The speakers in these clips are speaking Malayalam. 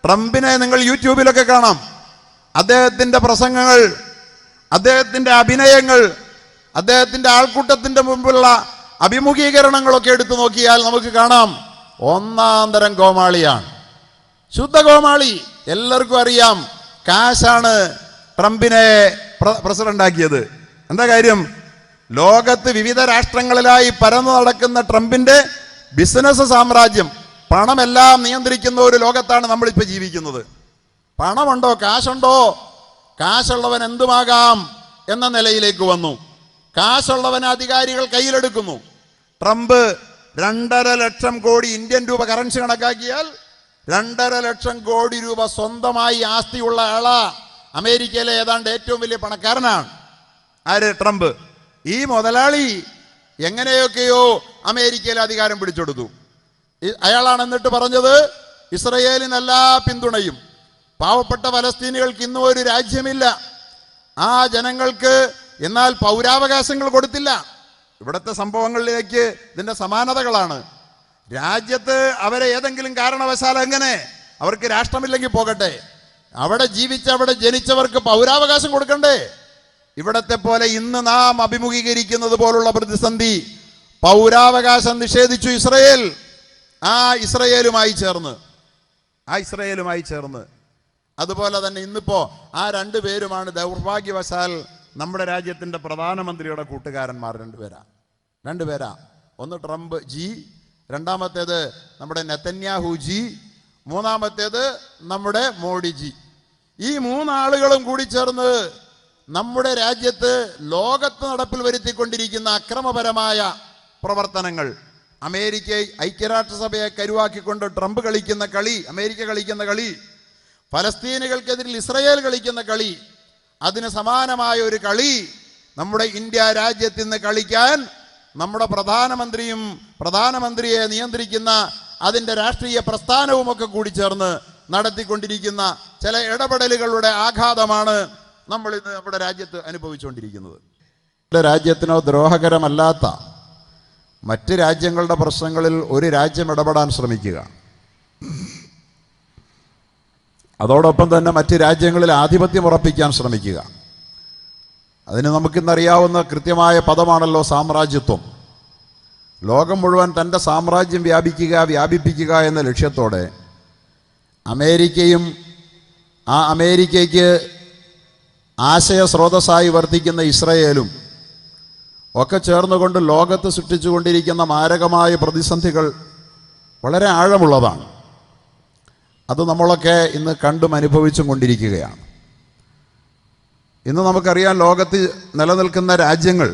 ട്രംപിനെ നിങ്ങൾ യൂട്യൂബിലൊക്കെ കാണാം. അദ്ദേഹത്തിന്റെ പ്രസംഗങ്ങൾ, അദ്ദേഹത്തിന്റെ അഭിനയങ്ങൾ, അദ്ദേഹത്തിന്റെ ആൾക്കൂട്ടത്തിന്റെ മുമ്പുള്ള അഭിമുഖീകരണങ്ങളൊക്കെ എടുത്തു നോക്കിയാൽ നമുക്ക് കാണാം ഒന്നാം തരം കോമാളിയാണ്, ശുദ്ധ കോമാളി. എല്ലാവർക്കും അറിയാം കാശാണ് ട്രംപിനെ പ്രസിഡന്റാക്കിയത്. എന്താ കാര്യം? ലോകത്ത് വിവിധ രാഷ്ട്രങ്ങളിലായി പരന്നു നടക്കുന്ന ട്രംപിന്റെ ബിസിനസ് സാമ്രാജ്യം, പണമെല്ലാം നിയന്ത്രിക്കുന്ന ഒരു ലോകത്താണ് നമ്മളിപ്പോൾ ജീവിക്കുന്നത്. പണമുണ്ടോ, കാശുണ്ടോ, കാശുള്ളവൻ എന്തുമാകാം എന്ന നിലയിലേക്ക് വന്നു. കാശുള്ളവൻ അധികാരികൾ കയ്യിലെടുക്കുന്നു. ട്രംപ് 2.5 ലക്ഷം കോടി ഇന്ത്യൻ രൂപ കറൻസി കണക്കാക്കിയാൽ 2.5 ലക്ഷം കോടി രൂപ സ്വന്തമായി ആസ്തിയുള്ള ആളാ. അമേരിക്കയിലെ ഏതാണ്ട് ഏറ്റവും വലിയ പണക്കാരനാണ്. ആര്? ട്രംപ്. ഈ മുതലാളി എങ്ങനെയൊക്കെയോ അമേരിക്കയിലെ അധികാരം പിടിച്ചെടുത്തു. അയാളാണ് എന്നിട്ട് പറഞ്ഞത് ഇസ്രയേലിനെല്ലാ പിന്തുണയും. പാവപ്പെട്ട ഫലസ്തീനികൾക്ക് ഇന്നും ഒരു രാജ്യമില്ല. ആ ജനങ്ങൾക്ക് എന്നാൽ പൗരാവകാശങ്ങൾ കൊടുത്തില്ല. ഇവിടുത്തെ സംഭവങ്ങളിലേക്ക് ഇതിന്റെ സമാനതകളാണ്. രാജ്യത്ത് അവരെ ഏതെങ്കിലും കാരണവശാൽ എങ്ങനെ, അവർക്ക് രാഷ്ട്രമില്ലെങ്കിൽ പോകട്ടെ, അവിടെ ജീവിച്ച് അവിടെ ജനിച്ചവർക്ക് പൗരാവകാശം കൊടുക്കണ്ടേ? ഇവിടത്തെ പോലെ ഇന്ന് നാം അഭിമുഖീകരിക്കുന്നത് പോലുള്ള പ്രതിസന്ധി പൗരാവകാശം നിഷേധിച്ചു ഇസ്രയേൽ. ആ ഇസ്രയേലുമായി ചേർന്ന് അതുപോലെ തന്നെ ഇന്നിപ്പോ ആ 2 പേരുമാണ് ദൗർഭാഗ്യവശാൽ നമ്മുടെ രാജ്യത്തിന്റെ പ്രധാനമന്ത്രിയുടെ കൂട്ടുകാരന്മാർ. 2 പേരാ. ഒന്ന് ട്രംപ് ജി, രണ്ടാമത്തേത് നമ്മുടെ നെതന്യാഹു ജി, മൂന്നാമത്തേത് നമ്മുടെ മോഡി ജി. ഈ 3 ആളുകളും കൂടി ചേർന്ന് നമ്മുടെ രാജ്യത്ത് ലോകത്ത് നടപ്പിൽ വരുത്തിക്കൊണ്ടിരിക്കുന്ന അക്രമപരമായ പ്രവർത്തനങ്ങൾ, അമേരിക്ക ഐക്യരാഷ്ട്രസഭയെ കരുവാക്കിക്കൊണ്ട് ട്രംപ് കളിക്കുന്ന കളി, അമേരിക്ക കളിക്കുന്ന കളി, ഫലസ്തീനുകൾക്കെതിരിൽ ഇസ്രയേൽ കളിക്കുന്ന കളി, അതിന് സമാനമായ ഒരു കളി നമ്മുടെ ഇന്ത്യ രാജ്യത്ത് നിന്ന് കളിക്കാൻ നമ്മുടെ പ്രധാനമന്ത്രിയെ നിയന്ത്രിക്കുന്ന അതിൻ്റെ രാഷ്ട്രീയ പ്രസ്ഥാനവുമൊക്കെ കൂടി ചേർന്ന് നടത്തിക്കൊണ്ടിരിക്കുന്ന ചില ഇടപെടലുകളുടെ ആഘാതമാണ് നമ്മൾ ഇന്ന് നമ്മുടെ രാജ്യത്ത് അനുഭവിച്ചുകൊണ്ടിരിക്കുന്നത്. രാജ്യത്തിനോ ദ്രോഹകരമല്ലാത്ത മറ്റ് രാജ്യങ്ങളുടെ പ്രശ്നങ്ങളിൽ ഒരു രാജ്യം ഇടപെടാൻ ശ്രമിക്കുക, അതോടൊപ്പം തന്നെ മറ്റ് രാജ്യങ്ങളിൽ ആധിപത്യം ഉറപ്പിക്കാൻ ശ്രമിക്കുക. അതിന് നമുക്കിന്നറിയാവുന്ന കൃത്യമായ പദമാണല്ലോ സാമ്രാജ്യത്വം. ലോകം മുഴുവൻ തൻ്റെ സാമ്രാജ്യം വ്യാപിപ്പിക്കുക എന്ന ലക്ഷ്യത്തോടെ അമേരിക്കയും ആ അമേരിക്കയ്ക്ക് ആശയസ്രോതസ്സായി വർത്തിക്കുന്ന ഇസ്രയേലും ഒക്കെ ചേർന്നുകൊണ്ട് ലോകത്ത് സൃഷ്ടിച്ചുകൊണ്ടിരിക്കുന്ന മാരകമായ പ്രതിസന്ധികൾ വളരെ ആഴമുള്ളതാണ്. അത് നമ്മളൊക്കെ ഇന്ന് കണ്ടും അനുഭവിച്ചും കൊണ്ടിരിക്കുകയാണ്. ഇന്ന് നമുക്കറിയാം, ലോകത്ത് നിലനിൽക്കുന്ന രാജ്യങ്ങൾ,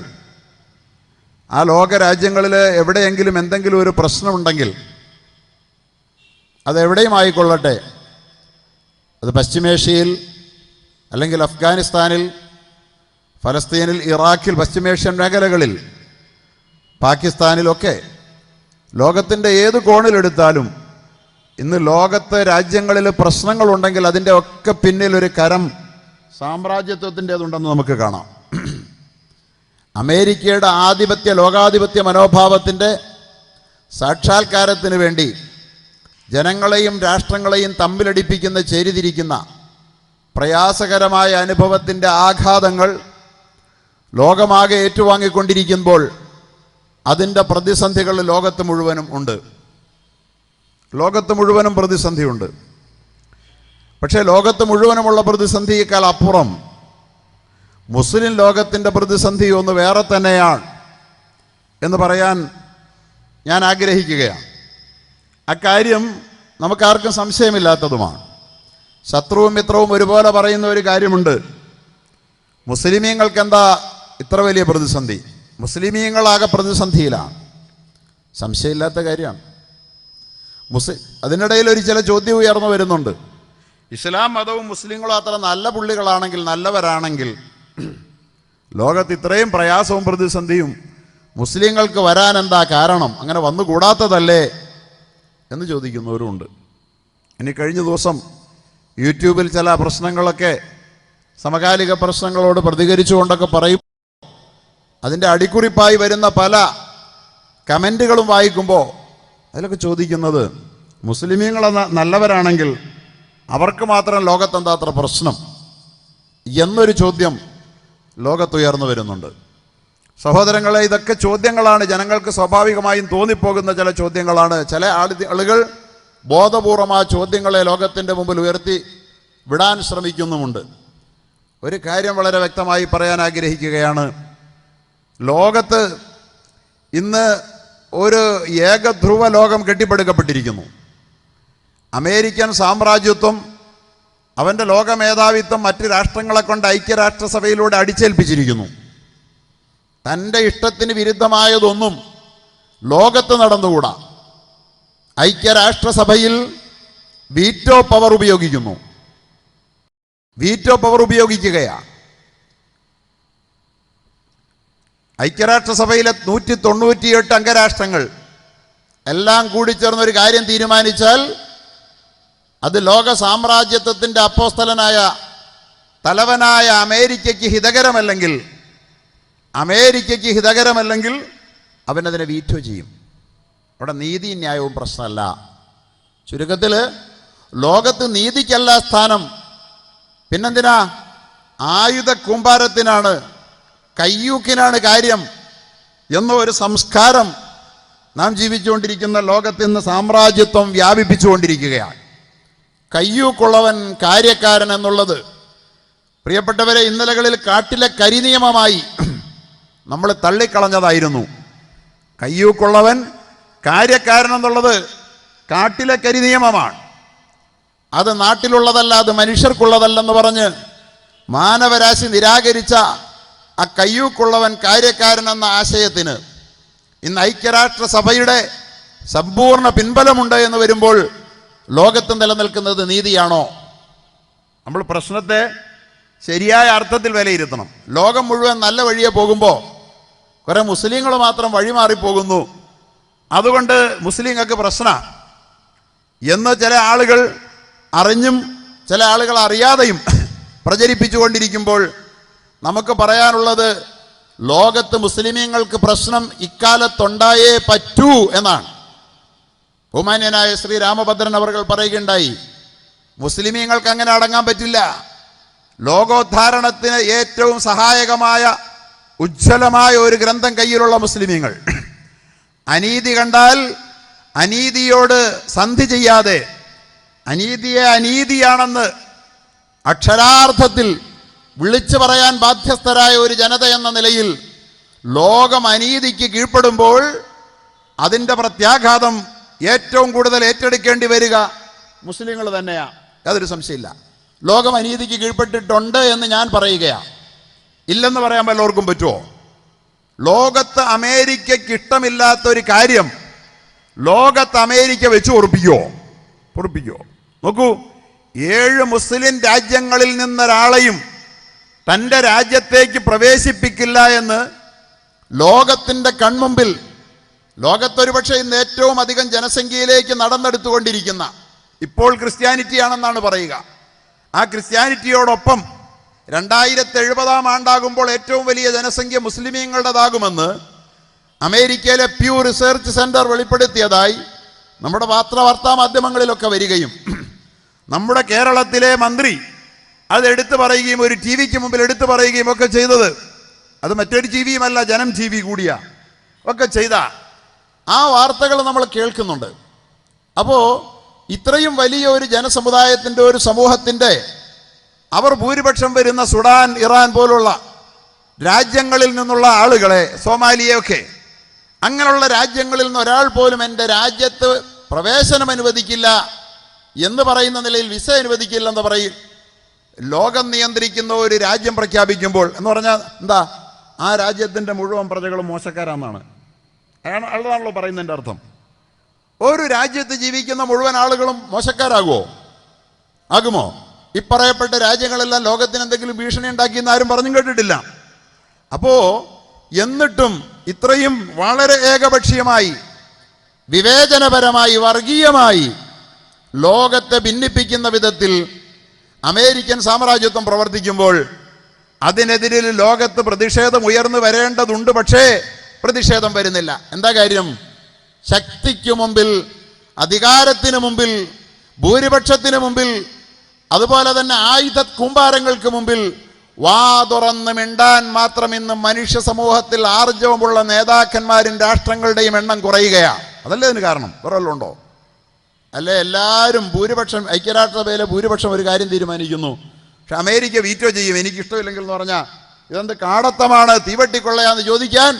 ആ ലോകരാജ്യങ്ങളിൽ എവിടെയെങ്കിലും എന്തെങ്കിലും ഒരു പ്രശ്നമുണ്ടെങ്കിൽ അതെവിടെയും ആയിക്കൊള്ളട്ടെ, അത് പശ്ചിമേഷ്യയിൽ അല്ലെങ്കിൽ അഫ്ഗാനിസ്ഥാനിൽ, ഫലസ്തീനിൽ, ഇറാഖിൽ, പശ്ചിമേഷ്യൻ മേഖലകളിൽ, പാകിസ്ഥാനിലൊക്കെ, ലോകത്തിൻ്റെ ഏത് കോണിലെടുത്താലും ഇന്ന് ലോകത്തെ രാജ്യങ്ങളിൽ പ്രശ്നങ്ങളുണ്ടെങ്കിൽ അതിൻ്റെ ഒക്കെ പിന്നിൽ ഒരു കരം സാമ്രാജ്യത്വത്തിൻ്റെതുണ്ടെന്ന് നമുക്ക് കാണാം. അമേരിക്കയുടെ ലോകാധിപത്യ മനോഭാവത്തിൻ്റെ സാക്ഷാത്കാരത്തിന് വേണ്ടി ജനങ്ങളെയും രാഷ്ട്രങ്ങളെയും തമ്മിലടിപ്പിക്കുന്ന, ചേരിതിരിക്കുന്ന പ്രയാസകരമായ അനുഭവത്തിൻ്റെ ആഘാതങ്ങൾ ലോകമാകെ ഏറ്റുവാങ്ങിക്കൊണ്ടിരിക്കുമ്പോൾ അതിൻ്റെ പ്രതിസന്ധികൾ ലോകത്ത് മുഴുവനും പ്രതിസന്ധിയുണ്ട്. പക്ഷേ ലോകത്ത് മുഴുവനുമുള്ള പ്രതിസന്ധിയേക്കാൾ അപ്പുറം മുസ്ലിം ലോകത്തിൻ്റെ പ്രതിസന്ധി ഒന്ന് വേറെ തന്നെയാണ് എന്ന് പറയാൻ ഞാൻ ആഗ്രഹിക്കുകയാണ്. അക്കാര്യം നമുക്കാർക്കും സംശയമില്ലാത്തതുമാണ്. ശത്രുവും മിത്രവും ഒരുപോലെ പറയുന്ന ഒരു കാര്യമുണ്ട്. മുസ്ലിമീങ്ങൾക്ക് എന്താ ഇത്ര വലിയ പ്രതിസന്ധി? മുസ്ലിമീങ്ങളാകെ പ്രതിസന്ധിയിലാണ്. സംശയമില്ലാത്ത കാര്യമാണ്. അതിനിടയിൽ ചില ചോദ്യം ഉയർന്നു വരുന്നുണ്ട്. ഇസ്ലാം മതവും മുസ്ലിങ്ങളും അത്ര നല്ല പുള്ളികളാണെങ്കിൽ, നല്ലവരാണെങ്കിൽ, ലോകത്ത് ഇത്രയും പ്രയാസവും പ്രതിസന്ധിയും മുസ്ലിങ്ങൾക്ക് വരാൻ എന്താ കാരണം? അങ്ങനെ വന്നുകൂടാത്തതല്ലേ എന്ന് ചോദിക്കുന്നവരുമുണ്ട്. ഇനി കഴിഞ്ഞ ദിവസം യൂട്യൂബിൽ ചില പ്രശ്നങ്ങളൊക്കെ, സമകാലിക പ്രശ്നങ്ങളോട് പ്രതികരിച്ചുകൊണ്ടൊക്കെ പറയും. അതിൻ്റെ അടിക്കുറിപ്പായി വരുന്ന പല കമൻറ്റുകളും വായിക്കുമ്പോൾ അതിലൊക്കെ ചോദിക്കുന്നത്, മുസ്ലിമീങ്ങൾ നല്ലവരാണെങ്കിൽ അവർക്ക് മാത്രം ലോകത്തെന്താ അത്ര പ്രശ്നം എന്നൊരു ചോദ്യം ലോകത്തുയർന്നു വരുന്നുണ്ട്. സഹോദരങ്ങളെ, ഇതൊക്കെ ചോദ്യങ്ങളാണ്, ജനങ്ങൾക്ക് സ്വാഭാവികമായും തോന്നിപ്പോകുന്ന ചില ചോദ്യങ്ങളാണ്. ചില ആളുകൾ ബോധപൂർവം ആ ചോദ്യങ്ങളെ ലോകത്തിൻ്റെ മുമ്പിൽ ഉയർത്തി വിടാൻ ശ്രമിക്കുന്നുമുണ്ട്. ഒരു കാര്യം വളരെ വ്യക്തമായി പറയാൻ ആഗ്രഹിക്കുകയാണ്. ലോകത്ത് ഇന്ന് ഒരു ഏകധ്രുവ ലോകം കെട്ടിപ്പടുക്കപ്പെട്ടിരിക്കുന്നു. അമേരിക്കൻ സാമ്രാജ്യത്വം അവൻ്റെ ലോകമേധാവിത്വം മറ്റ് രാഷ്ട്രങ്ങളെ കൊണ്ട് ഐക്യരാഷ്ട്രസഭയിലൂടെ അടിച്ചേൽപ്പിച്ചിരിക്കുന്നു. തൻ്റെ ഇഷ്ടത്തിന് വിരുദ്ധമായതൊന്നും ലോകത്ത് നടന്നുകൂടാ. ഐക്യരാഷ്ട്രസഭയിൽ വീറ്റോ പവർ ഉപയോഗിക്കുന്നു. വീറ്റോ പവർ ഉപയോഗിക്കുകയാണ്. ഐക്യരാഷ്ട്രസഭയിലെ 198 അംഗരാഷ്ട്രങ്ങൾ എല്ലാം കൂടി ചേർന്നൊരു കാര്യം തീരുമാനിച്ചാൽ അത് ലോക സാമ്രാജ്യത്വത്തിൻ്റെ അപ്പോസ്തലനായ തലവനായ അമേരിക്കയ്ക്ക് ഹിതകരമല്ലെങ്കിൽ അവനതിനെ വീറ്റോ ചെയ്യും. അവിടെ നീതി ന്യായവും പ്രശ്നമല്ല. ചുരുക്കത്തിൽ ലോകത്ത് നീതിക്കല്ല സ്ഥാനം, പിന്നെന്തിനാ? ആയുധ കൂമ്പാരത്തിനാണ്, കയ്യൂക്കിനാണ് കാര്യം എന്ന ഒരു സംസ്കാരം നാം ജീവിച്ചുകൊണ്ടിരിക്കുന്ന ലോകത്ത് ഇന്ന് സാമ്രാജ്യത്വം വ്യാപിപ്പിച്ചുകൊണ്ടിരിക്കുകയാണ്. കയ്യൂക്കുള്ളവൻ കാര്യക്കാരൻ എന്നുള്ളത്, പ്രിയപ്പെട്ടവരെ, ഇന്നലകളിൽ കാട്ടിലെ കരിനിയമമായി നമ്മൾ തള്ളിക്കളഞ്ഞതായിരുന്നു. കയ്യൂക്കുള്ളവൻ കാര്യക്കാരൻ എന്നുള്ളത് കാട്ടിലെ കരിനിയമമാണ്. അത് നാട്ടിലുള്ളതല്ല, അത് മനുഷ്യർക്കുള്ളതല്ലെന്ന് പറഞ്ഞ് മാനവരാശി നിരാകരിച്ച ആ കയ്യൂക്കുള്ളവൻ കാര്യക്കാരൻ എന്ന ആശയത്തിന് ഇന്ന് ഐക്യരാഷ്ട്രസഭയുടെ സമ്പൂർണ്ണ പിൻബലമുണ്ട് എന്ന് വരുമ്പോൾ ലോകത്ത് നിലനിൽക്കുന്നത് നീതിയാണോ? നമ്മൾ പ്രശ്നത്തെ ശരിയായ അർത്ഥത്തിൽ വിലയിരുത്തണം. ലോകം മുഴുവൻ നല്ല വഴിയെ പോകുമ്പോൾ കുറേ മുസ്ലിങ്ങൾ മാത്രം വഴിമാറിപ്പോകുന്നു, അതുകൊണ്ട് മുസ്ലിങ്ങൾക്ക് പ്രശ്നമാണ് എന്ന് ചില ആളുകൾ അറിഞ്ഞും ചില ആളുകൾ അറിയാതെയും പ്രചരിപ്പിച്ചുകൊണ്ടിരിക്കുമ്പോൾ നമുക്ക് പറയാനുള്ളത്, ലോകത്ത് മുസ്ലിമീങ്ങൾക്ക് പ്രശ്നം ഇക്കാലത്തുണ്ടായേ പറ്റൂ എന്നാണ്. ബഹുമാന്യനായ ശ്രീ രാമഭദ്രൻ അവർ പറയുകയുണ്ടായി, മുസ്ലിമീങ്ങൾക്ക് അങ്ങനെ അടങ്ങാൻ പറ്റില്ല. ലോകോദ്ധാരണത്തിന് ഏറ്റവും സഹായകമായ ഉജ്ജ്വലമായ ഒരു ഗ്രന്ഥം കയ്യിലുള്ള മുസ്ലിമീങ്ങൾ അനീതി കണ്ടാൽ അനീതിയോട് സന്ധി ചെയ്യാതെ അനീതിയെ അനീതിയാണെന്ന് അക്ഷരാർത്ഥത്തിൽ വിളിച്ചു പറയാൻ ബാധ്യസ്ഥരായ ഒരു ജനത എന്ന നിലയിൽ ലോകം അനീതിക്ക് കീഴ്പ്പെടുമ്പോൾ അതിൻ്റെ പ്രത്യാഘാതം ഏറ്റവും കൂടുതൽ ഏറ്റെടുക്കേണ്ടി വരിക മുസ്ലിങ്ങൾ തന്നെയാണ്. യാതൊരു സംശയമില്ല. ലോകം അനീതിക്ക് കീഴ്പ്പെട്ടിട്ടുണ്ട് എന്ന് ഞാൻ പറയുകയാണ്. ഇല്ലെന്ന് പറയാൻ വല്ലവർക്കും പറ്റുമോ? ലോകത്ത് അമേരിക്കയ്ക്ക് ഇഷ്ടമില്ലാത്ത ഒരു കാര്യം ലോകത്ത് അമേരിക്ക വെച്ച് പൊറുപ്പിക്കുമോ? നോക്കൂ, 7 മുസ്ലിം രാജ്യങ്ങളിൽ നിന്നൊരാളെയും തൻ്റെ രാജ്യത്തേക്ക് പ്രവേശിപ്പിക്കില്ല എന്ന് ലോകത്തിൻ്റെ കൺമുമ്പിൽ, ലോകത്തൊരു പക്ഷേ ഇന്ന് ഏറ്റവും അധികം ജനസംഖ്യയിലേക്ക് നടന്നെടുത്തുകൊണ്ടിരിക്കുന്ന, ഇപ്പോൾ ക്രിസ്ത്യാനിറ്റിയാണെന്നാണ് പറയുക, ആ ക്രിസ്ത്യാനിറ്റിയോടൊപ്പം 2070 ആണ്ടാകുമ്പോൾ ഏറ്റവും വലിയ ജനസംഖ്യ മുസ്ലിമീങ്ങളുടേതാകുമെന്ന് അമേരിക്കയിലെ പ്യൂ റിസർച്ച് സെന്റർ വെളിപ്പെടുത്തിയതായി നമ്മുടെ വാർത്താ മാധ്യമങ്ങളിലൊക്കെ വരികയും നമ്മുടെ കേരളത്തിലെ മന്ത്രി അത് എടുത്തു പറയുകയും ഒരു ടി വിക്ക് മുമ്പിൽ എടുത്തു പറയുകയും ഒക്കെ ചെയ്തത്, അത് മറ്റൊരു ടി വിയുമല്ല, ജനം ടി വി കൂടിയ ഒക്കെ ചെയ്ത ആ വാർത്തകൾ നമ്മൾ കേൾക്കുന്നുണ്ട്. അപ്പോൾ ഇത്രയും വലിയ ഒരു ജനസമുദായത്തിൻ്റെ, ഒരു സമൂഹത്തിൻ്റെ, അവർ ഭൂരിപക്ഷം വരുന്ന സുഡാൻ, ഇറാൻ പോലുള്ള രാജ്യങ്ങളിൽ നിന്നുള്ള ആളുകളെ, സോമാലിയൊക്കെ, അങ്ങനെയുള്ള രാജ്യങ്ങളിൽ നിന്ന് ഒരാൾ പോലും എൻ്റെ രാജ്യത്ത് പ്രവേശനം അനുവദിക്കില്ല എന്ന് പറയുന്ന നിലയിൽ വിസ അനുവദിക്കില്ലെന്ന് പറയും ലോകം നിയന്ത്രിക്കുന്ന ഒരു രാജ്യം പ്രഖ്യാപിക്കുമ്പോൾ എന്ന് പറഞ്ഞാൽ എന്താ? ആ രാജ്യത്തിൻ്റെ മുഴുവൻ പ്രജകളും മോശക്കാരാണെന്നാണ്. അതാണല്ലോ പറയുന്നതിൻ്റെ അർത്ഥം. ഒരു രാജ്യത്ത് ജീവിക്കുന്ന മുഴുവൻ ആളുകളും ആകുമോ? ഇപ്പറയപ്പെട്ട രാജ്യങ്ങളെല്ലാം ലോകത്തിന് എന്തെങ്കിലും ഭീഷണി ഉണ്ടാക്കിയെന്ന് ആരും പറഞ്ഞും കേട്ടിട്ടില്ല. അപ്പോ എന്നിട്ടും ഇത്രയും വളരെ ഏകപക്ഷീയമായി, വിവേചനപരമായി, വർഗീയമായി ലോകത്തെ ഭിന്നിപ്പിക്കുന്ന വിധത്തിൽ അമേരിക്കൻ സാമ്രാജ്യത്വം പ്രവർത്തിക്കുമ്പോൾ അതിനെതിരിൽ ലോകത്ത് പ്രതിഷേധം ഉയർന്നു വരേണ്ടതുണ്ട്. പക്ഷേ പ്രതിഷേധം വരുന്നില്ല. എന്താ കാര്യം? ശക്തിക്ക് മുമ്പിൽ അധികാരത്തിന് മുമ്പിൽ, ഭൂരിപക്ഷത്തിന് മുമ്പിൽ, അതുപോലെ തന്നെ ആയുധ കൂമ്പാരങ്ങൾക്ക് മുമ്പിൽ വാ തുറന്ന് മിണ്ടാൻ മാത്രം ഇന്ന് മനുഷ്യ സമൂഹത്തിൽ ആർജവമുള്ള നേതാക്കന്മാരും രാഷ്ട്രങ്ങളുടെയും എണ്ണം കുറയുകയാണ്. അതല്ലേ അതിന് കാരണം? വേറെ വല്ലതും ഉണ്ടോ? അല്ലേ എല്ലാവരും ഭൂരിപക്ഷം, ഐക്യരാഷ്ട്രസഭയിലെ ഭൂരിപക്ഷം ഒരു കാര്യം തീരുമാനിക്കുന്നു, പക്ഷെ അമേരിക്ക വീറ്റോ ചെയ്യും, എനിക്കിഷ്ടമില്ലെങ്കിൽ എന്ന് പറഞ്ഞാൽ ഇതെന്ത് കാടത്തമാണ്, തീവട്ടിക്കൊള്ളയാന്ന് ചോദിക്കാൻ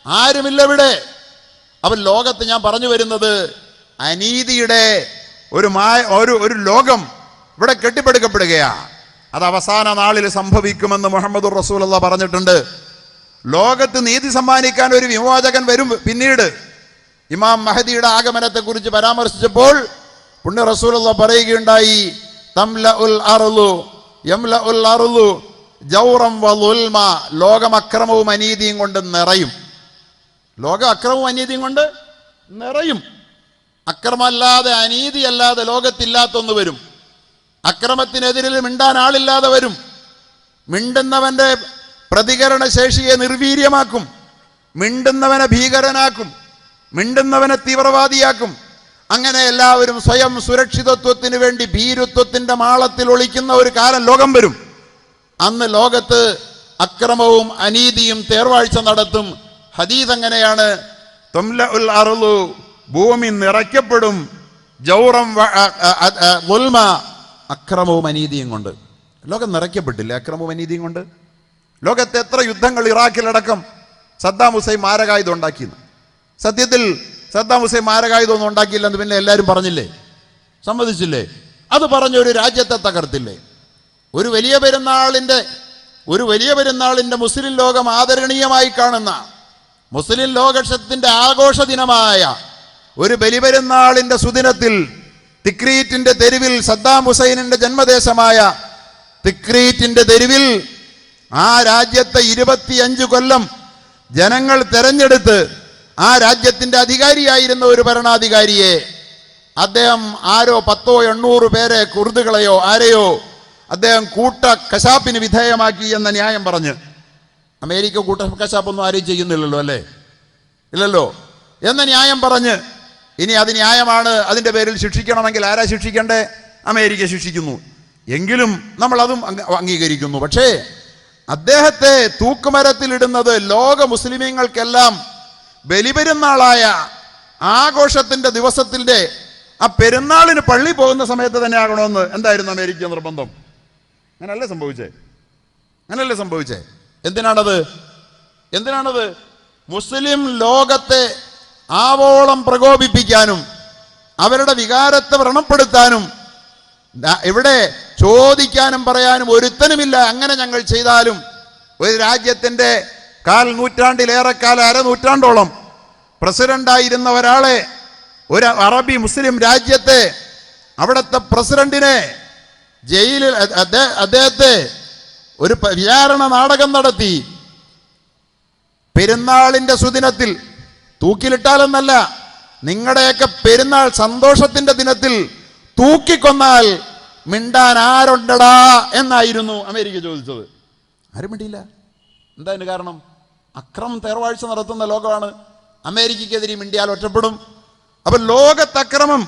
ആരുമില്ല ഇവിടെ. അവൻ ലോകത്ത് ഞാൻ പറഞ്ഞു വരുന്നത് അനീതിയുടെ ഒരു ലോകം ഇവിടെ കെട്ടിപ്പടുക്കപ്പെടുകയാണ്. അത് അവസാന നാളിൽ സംഭവിക്കുമെന്ന് മുഹമ്മദുർ റസൂലുള്ളാഹി പറഞ്ഞിട്ടുണ്ട്. ലോകത്ത് നീതി സമ്മാനിക്കാൻ ഒരു വിമോചകൻ വരും. പിന്നീട് ഇമാം മഹദിയുടെ ആഗമനത്തെക്കുറിച്ച് പരാമർശിച്ചപ്പോൾ പുണ്യ റസൂലുള്ളാഹി പറയുകയുണ്ടായി, തംലഉൽ അർളു യംലഉൽ അർളു ജൗറം വളുൽമ, ലോകം അക്രമവും അനീതിയും കൊണ്ട് നിറയും. ലോകം അക്രമവും അനീതിയും കൊണ്ട് നിറയും. അക്രമമല്ലാതെ അനീതിയല്ലാതെ ലോകത്തില്ലാത്തൊന്ന് വരും. അക്രമത്തിനെതിരിൽ മിണ്ടാൻ ആളില്ലാതെ വരും. മിണ്ടുന്നവന്റെ പ്രതികരണ ശേഷിയെ നിർവീര്യമാക്കും, മിണ്ടുന്നവനെ ഭീകരനാക്കും, മിണ്ടുന്നവനെ തീവ്രവാദിയാക്കും. അങ്ങനെ എല്ലാവരും സ്വയം സുരക്ഷിതത്വത്തിന് വേണ്ടി ഭീരുത്വത്തിന്റെ മാളത്തിൽ ഒളിക്കുന്ന ഒരു കാലം ലോകം വരും. അന്ന് ലോകത്ത് അക്രമവും അനീതിയും തേർവാഴ്ച നടത്തും. ഹദീസ് അങ്ങനെയാണ്, തുംലഉൽ അർളു, ഭൂമി നിറയ്ക്കപ്പെടും, ജൗറം ളുൽമ, അക്രമവും അനീതിയും കൊണ്ട്. ലോകം നിറയ്ക്കപ്പെട്ടില്ലേ അക്രമവും അനീതിയും കൊണ്ട്? ലോകത്തെ എത്ര യുദ്ധങ്ങൾ, ഇറാഖിലടക്കം സദ്ദാം ഹുസൈൻ മാരകായുധം ഉണ്ടാക്കിയെന്ന്. സത്യത്തിൽ സദ്ദാം ഹുസൈൻ മാരകായുധം ഒന്നും ഉണ്ടാക്കിയില്ലെന്ന് പിന്നെ എല്ലാവരും പറഞ്ഞില്ലേ, സമ്മതിച്ചില്ലേ? അത് പറഞ്ഞൊരു രാജ്യത്തെ തകർത്തില്ലേ? ഒരു വലിയ പെരുന്നാളിൻ്റെ മുസ്ലിം ലോകം ആദരണീയമായി കാണുന്ന, മുസ്ലിം ലോകത്തിന്റെ ആഘോഷ ദിനമായ ഒരു ബലിപെരുന്നാളിന്റെ സുദിനത്തിൽ തിക്രീറ്റിന്റെ തെരുവിൽ, സദ്ദാം ഹുസൈനിന്റെ ജന്മദേശമായ തിക്രീറ്റിന്റെ തെരുവിൽ ആ രാജ്യത്തെ 25 കൊല്ലം ജനങ്ങൾ തെരഞ്ഞെടുത്ത് ആ രാജ്യത്തിന്റെ അധികാരിയായിരുന്ന ഒരു ഭരണാധികാരിയെ, അദ്ദേഹം ആരോ 10-800 പേരെ, കുർദുകളെയോ ആരെയോ അദ്ദേഹം കൂട്ട കശാപ്പിന് വിധേയമാക്കി എന്ന ന്യായം പറഞ്ഞ്, അമേരിക്ക കൂട്ട കശാപ്പൊന്നും ആരെയും ചെയ്യുന്നില്ലല്ലോ, അല്ലേ? ഇല്ലല്ലോ. എന്ന ന്യായം പറഞ്ഞ്, ഇനി അത് ന്യായമാണ്, അതിൻ്റെ പേരിൽ ശിക്ഷിക്കണമെങ്കിൽ ആരാ ശിക്ഷിക്കണ്ടേ? അമേരിക്ക ശിക്ഷിക്കുന്നു. എങ്കിലും നമ്മൾ അതും അംഗീകരിക്കുന്നു. പക്ഷേ അദ്ദേഹത്തെ തൂക്കുമരത്തിലിടുന്നത് ലോക മുസ്ലിമീങ്ങൾക്കെല്ലാം ബലിപെരുന്നാളായ ആഘോഷത്തിന്റെ ദിവസത്തിന്റെ ആ പെരുന്നാളിന് പള്ളി പോകുന്ന സമയത്ത് തന്നെ ആകണമെന്ന് എന്തായിരുന്നു അമേരിക്ക നിർബന്ധം? അങ്ങനല്ലേ സംഭവിച്ചേ? എന്തിനാണത്? മുസ്ലിം ലോകത്തെ ആവോളം പ്രകോപിപ്പിക്കാനും അവരുടെ വികാരത്തെ വ്രണപ്പെടുത്താനും, ഇവിടെ ചോദിക്കാനും പറയാനും ഒരുത്തനുമില്ല. അങ്ങനെ ഞങ്ങൾ ചെയ്താലും ഒരു രാജ്യത്തിന്റെ 1/4 നൂറ്റാണ്ടിലേറെക്കാലം, അരനൂറ്റാണ്ടോളം പ്രസിഡന്റായിരുന്ന ഒരാളെ, ഒരു അറബി മുസ്ലിം രാജ്യത്തെ അവിടുത്തെ പ്രസിഡന്റിനെ ജയിലിൽ, അദ്ദേഹത്തെ ഒരു വിചാരണ നാടകം നടത്തി. പെരുന്നാളിന്റെ സുദിനത്തിൽ തൂക്കിലിട്ടാലെന്നല്ല, നിങ്ങളുടെയൊക്കെ പെരുന്നാൾ സന്തോഷത്തിന്റെ ദിനത്തിൽ തൂക്കിക്കൊന്നാൽ മിണ്ടാൻ ആരുണ്ടടാ എന്നായിരുന്നു അമേരിക്ക ചോദിച്ചത്. ആരും മിണ്ടിയില്ല. എന്താ അതിന് കാരണം? അക്രമം തേർവാഴ്ച നടത്തുന്ന ലോകമാണ്. അമേരിക്കയ്ക്കെതിരെ മിണ്ടിയാൽ ഒറ്റപ്പെടും. അപ്പൊ ലോകത്തക്രമം,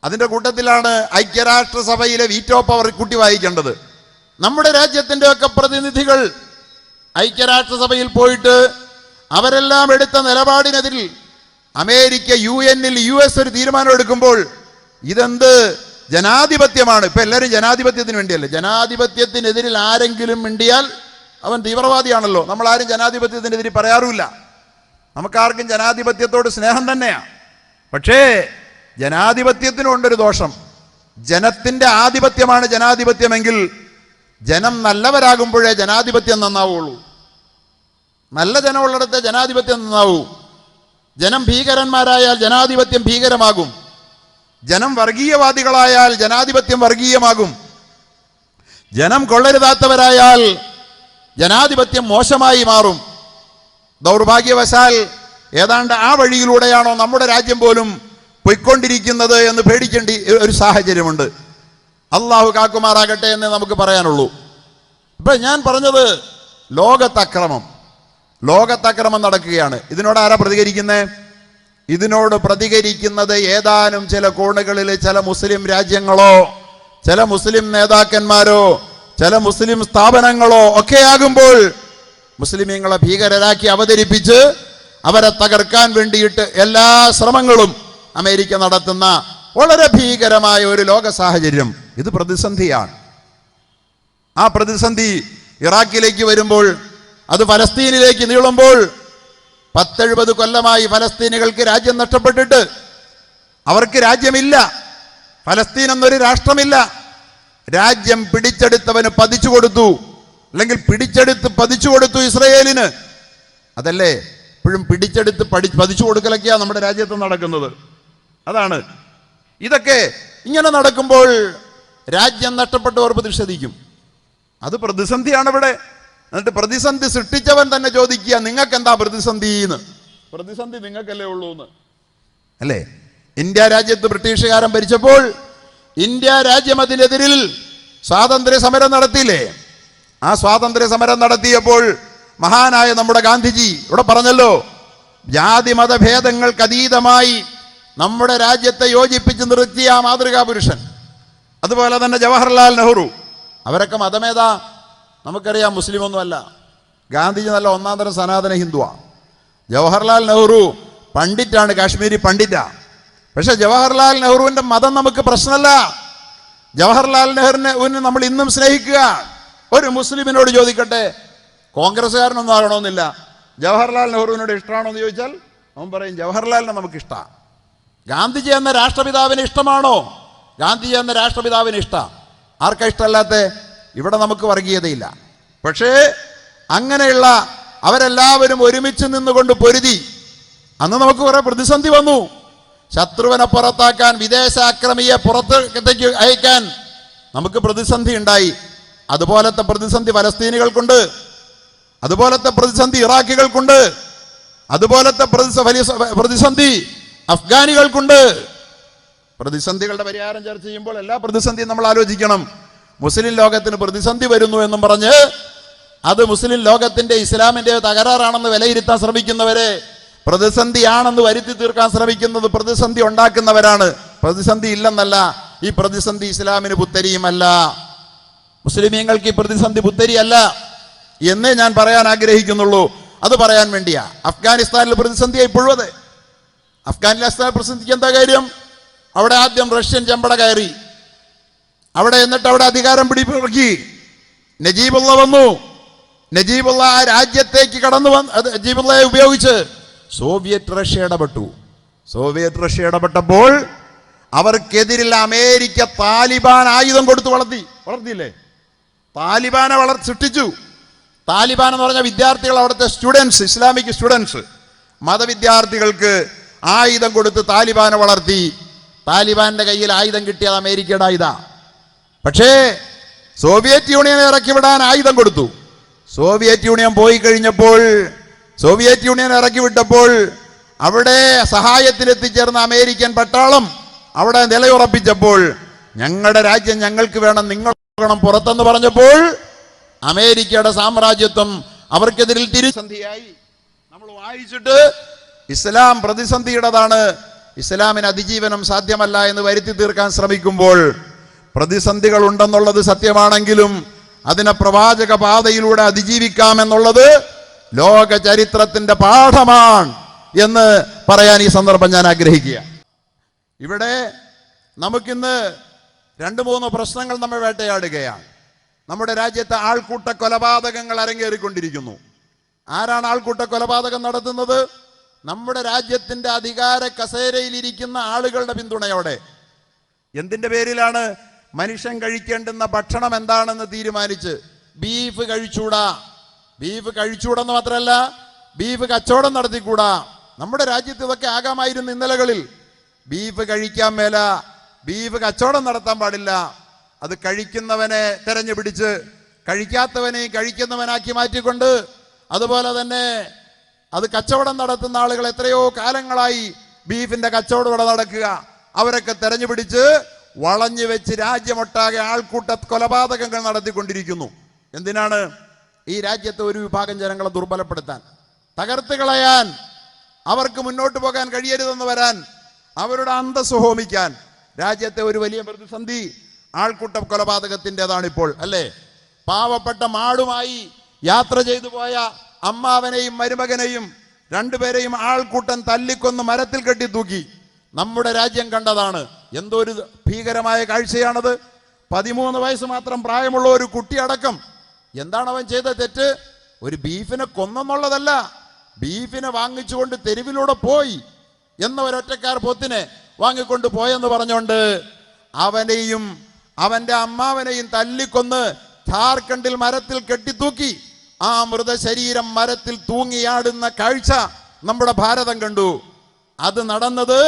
അതിന്റെ കൂട്ടത്തിലാണ് ഐക്യരാഷ്ട്രസഭയിലെ വീറ്റോ പവർ കൂട്ടി വായിക്കേണ്ടത്. നമ്മുടെ രാജ്യത്തിന്റെ ഒക്കെ പ്രതിനിധികൾ ഐക്യരാഷ്ട്രസഭയിൽ പോയിട്ട് അവരെല്ലാം എടുത്ത നിലപാടിനെതിരിൽ അമേരിക്ക UN-ൽ US ഒരു തീരുമാനം എടുക്കുമ്പോൾ ഇതെന്ത് ജനാധിപത്യമാണ്? ഇപ്പൊ എല്ലാവരും ജനാധിപത്യത്തിന് വേണ്ടിയല്ലേ? ജനാധിപത്യത്തിനെതിരിൽ ആരെങ്കിലും മിണ്ടിയാൽ അവൻ തീവ്രവാദിയാണല്ലോ. നമ്മൾ ആരും ജനാധിപത്യത്തിനെതിരെ പറയാറുമില്ല. നമുക്കാർക്കും ജനാധിപത്യത്തോട് സ്നേഹം തന്നെയാണ്. പക്ഷേ ജനാധിപത്യത്തിനുണ്ടൊരു ദോഷം. ജനത്തിന്റെ ആധിപത്യമാണ് ജനാധിപത്യമെങ്കിൽ ജനം നല്ലവരാകുമ്പോഴേ ജനാധിപത്യം നന്നാവുള്ളൂ. നല്ല ജനമുള്ളിടത്തെ ജനാധിപത്യം നന്നാവൂ. ജനം ഭീകരന്മാരായാൽ ജനാധിപത്യം ഭീകരമാകും. ജനം വർഗീയവാദികളായാൽ ജനാധിപത്യം വർഗീയമാകും. ജനം കൊള്ളരുതാത്തവരായാൽ ജനാധിപത്യം മോശമായി മാറും. ദൗർഭാഗ്യവശാൽ ഏതാണ്ട് ആ വഴിയിലൂടെയാണോ നമ്മുടെ രാജ്യം പോലും പൊയ്ക്കൊണ്ടിരിക്കുന്നത് എന്ന് പേടിക്കേണ്ട ഒരു സാഹചര്യമുണ്ട്. അള്ളാഹു കാക്കുമാറാകട്ടെ എന്ന് നമുക്ക് പറയാനുള്ളൂ. ഇപ്പൊ ഞാൻ പറഞ്ഞത് ലോകത്തക്രമം നടക്കുകയാണ്. ഇതിനോട് ആരാ പ്രതികരിക്കുന്നത്? ഇതിനോട് പ്രതികരിക്കുന്നത് ഏതാനും ചില കോണുകളിൽ ചില മുസ്ലിം രാജ്യങ്ങളോ ചില മുസ്ലിം നേതാക്കന്മാരോ ചില മുസ്ലിം സ്ഥാപനങ്ങളോ ഒക്കെ ആകുമ്പോൾ മുസ്ലിമീങ്ങളെ ഭീകരരാക്കി അവതരിപ്പിച്ച് അവരെ തകർക്കാൻ വേണ്ടിയിട്ട് എല്ലാ ശ്രമങ്ങളും അമേരിക്ക നടത്തുന്ന വളരെ ഭീകരമായ ഒരു ലോക സാഹചര്യം. ഇത് പ്രതിസന്ധിയാണ്. ആ പ്രതിസന്ധി ഇറാഖിലേക്ക് വരുമ്പോൾ, അത് ഫലസ്തീനിലേക്ക് നീളുമ്പോൾ, 10-70 കൊല്ലമായി ഫലസ്തീനികൾക്ക് രാജ്യം നഷ്ടപ്പെട്ടിട്ട് അവർക്ക് രാജ്യമില്ല. ഫലസ്തീൻ എന്നൊരു രാഷ്ട്രമില്ല. രാജ്യം പിടിച്ചെടുത്തവന് പതിച്ചു കൊടുത്തു, അല്ലെങ്കിൽ പിടിച്ചെടുത്ത് പതിച്ചു കൊടുത്തു ഇസ്രയേലിന്. അതല്ലേ ഇപ്പോഴും പിടിച്ചെടുത്ത് പതിച്ചു കൊടുക്കലൊക്കെയാണ് നമ്മുടെ രാജ്യത്ത് നടക്കുന്നത്. അതാണ് ഇതൊക്കെ. ഇങ്ങനെ നടക്കുമ്പോൾ രാജ്യം നഷ്ടപ്പെട്ടവർ പ്രതിഷേധിക്കും. അത് പ്രതിസന്ധിയാണ് ഇവിടെ. എന്നിട്ട് പ്രതിസന്ധി സൃഷ്ടിച്ചവൻ തന്നെ ചോദിക്കുക, നിങ്ങൾക്ക് എന്താ പ്രതിസന്ധി എന്ന്. പ്രതിസന്ധി നിങ്ങൾക്കല്ലേ ഉള്ളൂ എന്ന്. അല്ലേ? ഇന്ത്യ രാജ്യത്ത് ബ്രിട്ടീഷുകാരൻ ഭരിച്ചപ്പോൾ ഇന്ത്യ രാജ്യം അതിനെതിരിൽ സ്വാതന്ത്ര്യ സമരം നടത്തിയില്ലേ? ആ സ്വാതന്ത്ര്യ സമരം നടത്തിയപ്പോൾ മഹാനായ നമ്മുടെ ഗാന്ധിജി ഇവിടെ പറഞ്ഞല്ലോ, ജാതി മതഭേദങ്ങൾക്ക് അതീതമായി നമ്മുടെ രാജ്യത്തെ യോജിപ്പിച്ച് നിർത്തിയ ആ മാതൃകാ പുരുഷൻ. അതുപോലെ തന്നെ ജവഹർലാൽ നെഹ്റു. അവരൊക്കെ മതമേതാ? നമുക്കറിയാം, മുസ്ലിം ഒന്നുമല്ല. ഗാന്ധിജി നല്ല ഒന്നാം തരം സനാതന ഹിന്ദുവാണ്. ജവഹർലാൽ നെഹ്റു പണ്ഡിറ്റാണ്, കാശ്മീരി പണ്ഡിറ്റാ. പക്ഷെ ജവഹർലാൽ നെഹ്റുവിൻ്റെ മതം നമുക്ക് പ്രശ്നമല്ല. ജവഹർലാൽ നെഹ്റുവിനെ നമ്മൾ ഇന്നും സ്നേഹിക്കുക. ഒരു മുസ്ലിമിനോട് ചോദിക്കട്ടെ, കോൺഗ്രസ്സുകാരനൊന്നും ആകണമെന്നില്ല, ജവഹർലാൽ നെഹ്റുവിനോട് ഇഷ്ടമാണോ എന്ന് ചോദിച്ചാൽ അവൻ പറയും ജവഹർലാലിനെ നമുക്ക് ഇഷ്ടമാണ്. ഗാന്ധിജി എന്ന രാഷ്ട്രപിതാവിന് ഇഷ്ടമാണോ? ഗാന്ധിജി എന്ന രാഷ്ട്രപിതാവിന് ഇഷ്ടം. ആർക്കാ ഇഷ്ടമല്ലാത്ത? ഇവിടെ നമുക്ക് വർഗീയതയില്ല. പക്ഷേ അങ്ങനെയുള്ള അവരെല്ലാവരും ഒരുമിച്ച് നിന്നുകൊണ്ട് പൊരുതി. അന്ന് നമുക്ക് കുറെ പ്രതിസന്ധി വന്നു. ശത്രുവിനെ പുറത്താക്കാൻ, വിദേശ ആക്രമിയെ പുറത്തേക്ക് അയക്കാൻ നമുക്ക് പ്രതിസന്ധി ഉണ്ടായി. അതുപോലത്തെ പ്രതിസന്ധി ഫലസ്തീനികൾക്കുണ്ട്, അതുപോലത്തെ പ്രതിസന്ധി ഇറാഖികൾക്കുണ്ട്, അതുപോലത്തെ പ്രതിസന്ധി അഫ്ഗാനികൾക്കുണ്ട്. പ്രതിസന്ധികളുടെ പരിഹാരം ചർച്ച ചെയ്യുമ്പോൾ എല്ലാ പ്രതിസന്ധിയും നമ്മൾ ആലോചിക്കണം. മുസ്ലിം ലോകത്തിന് പ്രതിസന്ധി വരുന്നു എന്നും പറഞ്ഞ് അത് മുസ്ലിം ലോകത്തിന്റെ ഇസ്ലാമിന്റെ തകരാറാണെന്ന് വിലയിരുത്താൻ ശ്രമിക്കുന്നവരെ, പ്രതിസന്ധിയാണെന്ന് വരുത്തി തീർക്കാൻ ശ്രമിക്കുന്നത് പ്രതിസന്ധി ഉണ്ടാക്കുന്നവരാണ്. പ്രതിസന്ധി ഇല്ലെന്നല്ല, ഈ പ്രതിസന്ധി ഇസ്ലാമിന് പുത്തരിയുമല്ല, മുസ്ലിമീങ്ങൾക്ക് ഈ പ്രതിസന്ധി പുത്തരിയല്ല എന്നേ ഞാൻ പറയാൻ ആഗ്രഹിക്കുന്നുള്ളൂ. അത് പറയാൻ വേണ്ടിയാ. അഫ്ഗാനിസ്ഥാനിൽ പ്രതിസന്ധിയായി ഇപ്പോഴും അതെ. അഫ്ഗാനിസ്ഥാൻ പ്രതിസന്ധിക്ക് എന്താ കാര്യം? അവിടെ ആദ്യം റഷ്യൻ ചെമ്പട കയറി, അവിടെ എന്നിട്ട് അവിടെ അധികാരം പിടിപ്പിറക്കി. നജീബുള്ള വന്നു. നജീബുള്ള ആ രാജ്യത്തേക്ക് കടന്നു വന്ന് നജീബുള്ളയെ ഉപയോഗിച്ച് സോവിയറ്റ് റഷ്യ ഇടപെട്ടു. സോവിയറ്റ് റഷ്യ ഇടപെട്ടപ്പോൾ അവർക്കെതിരിൽ അമേരിക്ക താലിബാൻ ആയുധം കൊടുത്ത് വളർത്തിയില്ലേ? താലിബാനെ സൃഷ്ടിച്ചു. താലിബാൻ എന്ന് പറഞ്ഞ വിദ്യാർത്ഥികൾ, അവിടുത്തെ സ്റ്റുഡൻസ്, ഇസ്ലാമിക് സ്റ്റുഡൻസ്, മതവിദ്യാർത്ഥികൾക്ക് ആയുധം കൊടുത്ത് താലിബാനെ വളർത്തി. താലിബാന്റെ കയ്യിൽ ആയുധം കിട്ടിയത് അമേരിക്കയുടെ ആയുധ. പക്ഷേ സോവിയറ്റ് യൂണിയനെ ഇറക്കി വിടാൻ ആയുധം കൊടുത്തു. സോവിയറ്റ് യൂണിയൻ പോയി കഴിഞ്ഞപ്പോൾ, സോവിയറ്റ് യൂണിയൻ ഇറക്കി വിട്ടപ്പോൾ അവിടെ സഹായത്തിനെത്തിച്ചേർന്ന അമേരിക്കൻ പട്ടാളം അവിടെ നിലയുറപ്പിച്ചപ്പോൾ, ഞങ്ങളുടെ രാജ്യം ഞങ്ങൾക്ക് വേണം, നിങ്ങൾ പോകണം പുറത്തെന്ന് പറഞ്ഞപ്പോൾ അമേരിക്കയുടെ സാമ്രാജ്യത്വം അവർക്കെതിരിൽ തിരിസന്ധിയായി. നമ്മൾ വായിച്ചിട്ട് ഇസ്ലാം പ്രതിസന്ധിയുടേതാണ്, ഇസ്ലാമിന് അതിജീവനം സാധ്യമല്ല എന്ന് വരുത്തി തീർക്കാൻ ശ്രമിക്കുമ്പോൾ, പ്രതിസന്ധികൾ ഉണ്ടെന്നുള്ളത് സത്യമാണെങ്കിലും അതിനെ പ്രവാചക പാതയിലൂടെ അതിജീവിക്കാമെന്നുള്ളത് ലോക ചരിത്രത്തിന്റെ പാഠമാണ് എന്ന് പറയാൻ ഈ സന്ദർഭം ഞാൻ ആഗ്രഹിക്കുക. ഇവിടെ നമുക്കിന്ന് 2-3 പ്രശ്നങ്ങൾ നമ്മൾ വേട്ടയാടുകയാണ്. നമ്മുടെ രാജ്യത്തെ ആൾക്കൂട്ട കൊലപാതകങ്ങൾ അരങ്ങേറിക്കൊണ്ടിരിക്കുന്നു. ആരാണ് ആൾക്കൂട്ട കൊലപാതകം നടത്തുന്നത്? നമ്മുടെ രാജ്യത്തിന്റെ അധികാര കസേരയിലിരിക്കുന്ന ആളുകളുടെ പിന്തുണയോടെ. എന്തിന്റെ പേരിലാണ്? മനുഷ്യൻ കഴിക്കേണ്ടുന്ന ഭക്ഷണം എന്താണെന്ന് തീരുമാനിച്ച് ബീഫ് കഴിച്ചൂടാ. ബീഫ് കഴിച്ചൂടെന്ന് മാത്രമല്ല, ബീഫ് കച്ചവടം നടത്തിക്കൂടാ. നമ്മുടെ രാജ്യത്ത് ഇതൊക്കെ ആകാമായിരുന്നു ഇന്നലകളിൽ. ബീഫ് കഴിക്കാൻ മേല, ബീഫ് കച്ചവടം നടത്താൻ പാടില്ല. അത് കഴിക്കുന്നവനെ തെരഞ്ഞു പിടിച്ച് കഴിക്കാത്തവനെയും കഴിക്കുന്നവനാക്കി മാറ്റിക്കൊണ്ട്, അതുപോലെ തന്നെ അത് കച്ചവടം നടത്തുന്ന ആളുകൾ എത്രയോ കാലങ്ങളായി ബീഫിന്റെ കച്ചവടം ഇവിടെ നടക്കുക. അവരൊക്കെ തെരഞ്ഞു പിടിച്ച് വളഞ്ഞു വെച്ച് രാജ്യമൊട്ടാകെ ആൾക്കൂട്ട കൊലപാതകങ്ങൾ നടത്തിക്കൊണ്ടിരിക്കുന്നു. എന്തിനാണ്? ഈ രാജ്യത്തെ ഒരു വിഭാഗം ജനങ്ങളെ ദുർബലപ്പെടുത്താൻ, തകർത്ത് കളയാൻ. അവർക്ക് മുന്നോട്ട് പോകാൻ കഴിയരുതെന്ന് വരാൻ, അവരുടെ അന്തസ്സ് ഹോമിക്കാൻ രാജ്യത്തെ ഒരു വലിയ പ്രതിസന്ധി ആൾക്കൂട്ട കൊലപാതകത്തിൻ്റെതാണിപ്പോൾ, അല്ലേ? പാവപ്പെട്ട മാടുമായി യാത്ര ചെയ്തു പോയ അമ്മാവനെയും മരുമകനെയും രണ്ടുപേരെയും ആൾക്കൂട്ടം തല്ലിക്കൊന്ന് മരത്തിൽ കെട്ടി തൂക്കി. നമ്മുടെ രാജ്യം കണ്ടതാണ്. എന്തൊരു ഭീകരമായ കാഴ്ചയാണത്. 13 വയസ്സ് മാത്രം പ്രായമുള്ള ഒരു കുട്ടിയടക്കം. എന്താണ് അവൻ ചെയ്ത തെറ്റ്? ഒരു ബീഫിനെ കൊന്നെന്നുള്ളതല്ല, ബീഫിനെ വാങ്ങിച്ചുകൊണ്ട് തെരുവിലൂടെ പോയി എന്ന ഒരൊറ്റക്കാർ പോത്തിനെ വാങ്ങിക്കൊണ്ട് പോയെന്ന് പറഞ്ഞുകൊണ്ട് അവനെയും അവന്റെ അമ്മാവനെയും തല്ലിക്കൊന്ന് ഝാർഖണ്ഡിൽ മരത്തിൽ കെട്ടിത്തൂക്കി. ആ മൃതശരീരം മരത്തിൽ തൂങ്ങിയാടുന്ന കാഴ്ച നമ്മുടെ ഭാരതം കണ്ടു. അത് നടന്നത്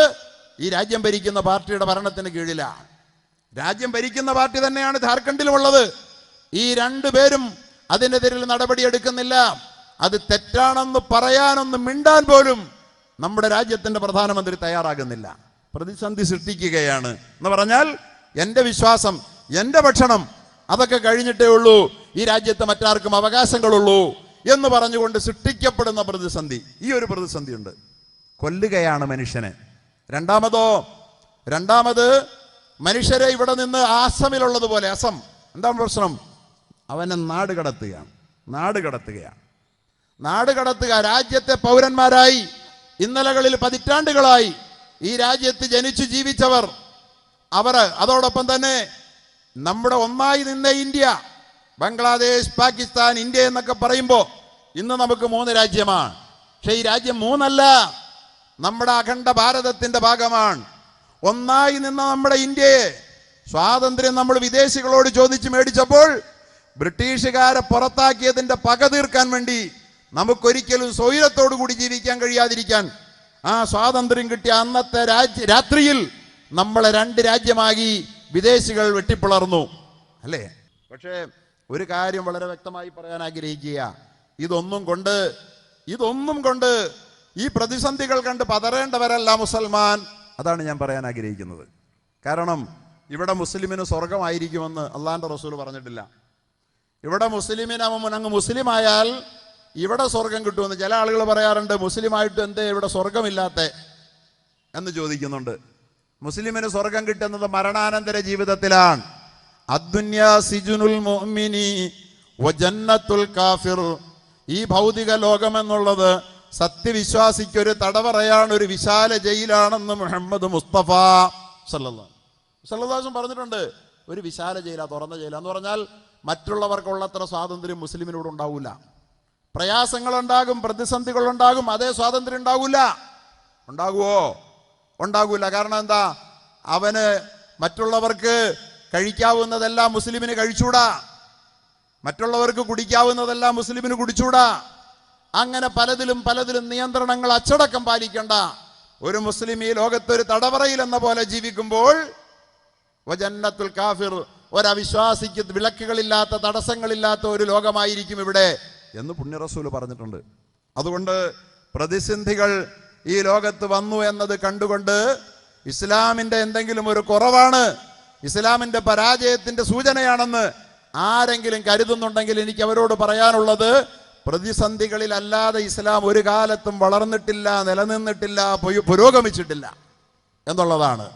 ഈ രാജ്യം ഭരിക്കുന്ന പാർട്ടിയുടെ ഭരണത്തിന് കീഴിലാണ്. രാജ്യം ഭരിക്കുന്ന പാർട്ടി തന്നെയാണ് ഝാർഖണ്ഡിലുമുള്ളത്. ഈ രണ്ടുപേരും അതിനെതിരെ നടപടിയെടുക്കുന്നില്ല. അത് തെറ്റാണെന്ന് പറയാനൊന്നും മിണ്ടാൻ പോലും നമ്മുടെ രാജ്യത്തിന്റെ പ്രധാനമന്ത്രി തയ്യാറാകുന്നില്ല. പ്രതിസന്ധി സൃഷ്ടിക്കുകയാണ് എന്ന് പറഞ്ഞാൽ എൻ്റെ വിശ്വാസം, എൻ്റെ ഭക്ഷണം, അതൊക്കെ കഴിഞ്ഞിട്ടേ ഉള്ളൂ ഈ രാജ്യത്ത് മറ്റാർക്കും അവകാശങ്ങളുള്ളൂ എന്ന് പറഞ്ഞുകൊണ്ട് സൃഷ്ടിക്കപ്പെടുന്ന പ്രതിസന്ധി. ഈ ഒരു പ്രതിസന്ധി ഉണ്ട്. കൊല്ലുകയാണ് മനുഷ്യനെ. രണ്ടാമത് മനുഷ്യരെ ഇവിടെ നിന്ന് ആസമിലുള്ളതുപോലെ, അസം എന്താണ് പ്രശ്നം? അവനെ നാട് കടത്തുക. രാജ്യത്തെ പൗരന്മാരായി ഇന്നലകളിൽ പതിറ്റാണ്ടുകളായി ഈ രാജ്യത്ത് ജനിച്ചു ജീവിച്ചവർ, അതോടൊപ്പം തന്നെ നമ്മുടെ ഒന്നായി നിന്ന ഇന്ത്യ, ബംഗ്ലാദേശ്, പാകിസ്ഥാൻ, ഇന്ത്യ എന്നൊക്കെ പറയുമ്പോൾ ഇന്ന് നമുക്ക് 3 രാജ്യമാണ്. പക്ഷെ ഈ രാജ്യം 3 അല്ല, നമ്മുടെ അഖണ്ഡ ഭാരതത്തിന്റെ ഭാഗമാണ്. ഒന്നായി നിന്ന നമ്മുടെ ഇന്ത്യയെ സ്വാതന്ത്ര്യം നമ്മൾ വിദേശികളോട് ചോദിച്ച് മേടിച്ചപ്പോൾ ബ്രിട്ടീഷുകാരെ പുറത്താക്കിയതിന്റെ പക തീർക്കാൻ വേണ്ടി നമുക്കൊരിക്കലും സ്വൈരത്തോടു കൂടി ജീവിക്കാൻ കഴിയാതിരിക്കാൻ ആ സ്വാതന്ത്ര്യം കിട്ടിയ അന്നത്തെ രാത്രിയിൽ നമ്മളെ 2 രാജ്യമാക്കി വിദേശികൾ വെട്ടിപ്പിളർന്നു, അല്ലേ? പക്ഷേ ഒരു കാര്യം വളരെ വ്യക്തമായി പറയാൻ ആഗ്രഹിക്കുക. ഇതൊന്നും കൊണ്ട് ഈ പ്രതിസന്ധികൾ കണ്ട് പതറേണ്ടവരല്ല മുസൽമാൻ. അതാണ് ഞാൻ പറയാൻ ആഗ്രഹിക്കുന്നത്. കാരണം ഇവിടെ മുസ്ലിമിന് സ്വർഗമായിരിക്കുമെന്ന് അള്ളാന്റെ റസൂൽ പറഞ്ഞിട്ടില്ല. ഇവിടെ അങ്ങ് മുസ്ലിമായാൽ ഇവിടെ സ്വർഗം കിട്ടുമെന്ന് ചില ആളുകൾ പറയാറുണ്ട്. മുസ്ലിമായിട്ട് എന്തേ ഇവിടെ സ്വർഗമില്ലാത്ത എന്ന് ചോദിക്കുന്നുണ്ട്. മുസ്ലിമിന് സ്വർഗം കിട്ടുന്നത് മരണാനന്തര ജീവിതത്തിലാണ്. അദ്ദുന്യാ സിജുനുൽ മുഅ്മിനി വജന്നത്തുൽ കാഫിർ. ഈ ഭൗതിക ലോകം എന്നുള്ളത് സത്യവിശ്വാസിക്കൊരു തടവറയാണ്, ഒരു വിശാല ജയിലാണെന്ന് മുഹമ്മദ് മുസ്തഫ സല്ലല്ലാഹു അലൈഹി വസല്ലം പറഞ്ഞിട്ടുണ്ട്. ഒരു വിശാല ജയില, തുറന്ന ജയില എന്ന് പറഞ്ഞാൽ മറ്റുള്ളവർക്കുള്ളത്ര സ്വാതന്ത്ര്യം മുസ്ലിമിനോട് ഉണ്ടാവില്ല. പ്രയാസങ്ങളുണ്ടാകും, പ്രതിസന്ധികളുണ്ടാകും, അതേ സ്വാതന്ത്ര്യം ഉണ്ടാകൂല. കാരണം എന്താ? അവന് മറ്റുള്ളവർക്ക് കഴിക്കാവുന്നതെല്ലാം മുസ്ലിമിന് കഴിച്ചൂടാ, മറ്റുള്ളവർക്ക് കുടിക്കാവുന്നതെല്ലാം മുസ്ലിമിന് കുടിച്ചൂടാ. അങ്ങനെ പലതിലും നിയന്ത്രണങ്ങൾ അച്ചടക്കം പാലിക്കേണ്ട ഒരു മുസ്ലിം ഈ ലോകത്തൊരു തടവറയിൽ എന്ന പോലെ ജീവിക്കുമ്പോൾ വജന്നത്തുൽ കാഫിർ, ഒരവിശ്വാസിക്ക് വിലക്കുകളില്ലാത്ത, തടസ്സങ്ങളില്ലാത്ത ഒരു ലോകമായിരിക്കും ഇവിടെ എന്ന് പുണ്യ റസൂൽ പറഞ്ഞിട്ടുണ്ട്. അതുകൊണ്ട് പ്രതിസന്ധികൾ ഈ ലോകത്ത് വന്നു എന്നത് കണ്ടുകൊണ്ട് ഇസ്ലാമിന്റെ എന്തെങ്കിലും ഒരു കുറവാണ്, ഇസ്ലാമിന്റെ പരാജയത്തിന്റെ സൂചനയാണെന്ന് ആരെങ്കിലും കരുതുന്നുണ്ടെങ്കിൽ എനിക്ക് അവരോട് പറയാനുള്ളത്, പ്രതിസന്ധികളിൽ അല്ലാതെ ഇസ്ലാം ഒരു കാലത്തും വളർന്നിട്ടില്ല, നിലനിന്നിട്ടില്ല, പുരോഗമിച്ചിട്ടില്ല എന്നുള്ളതാണ്.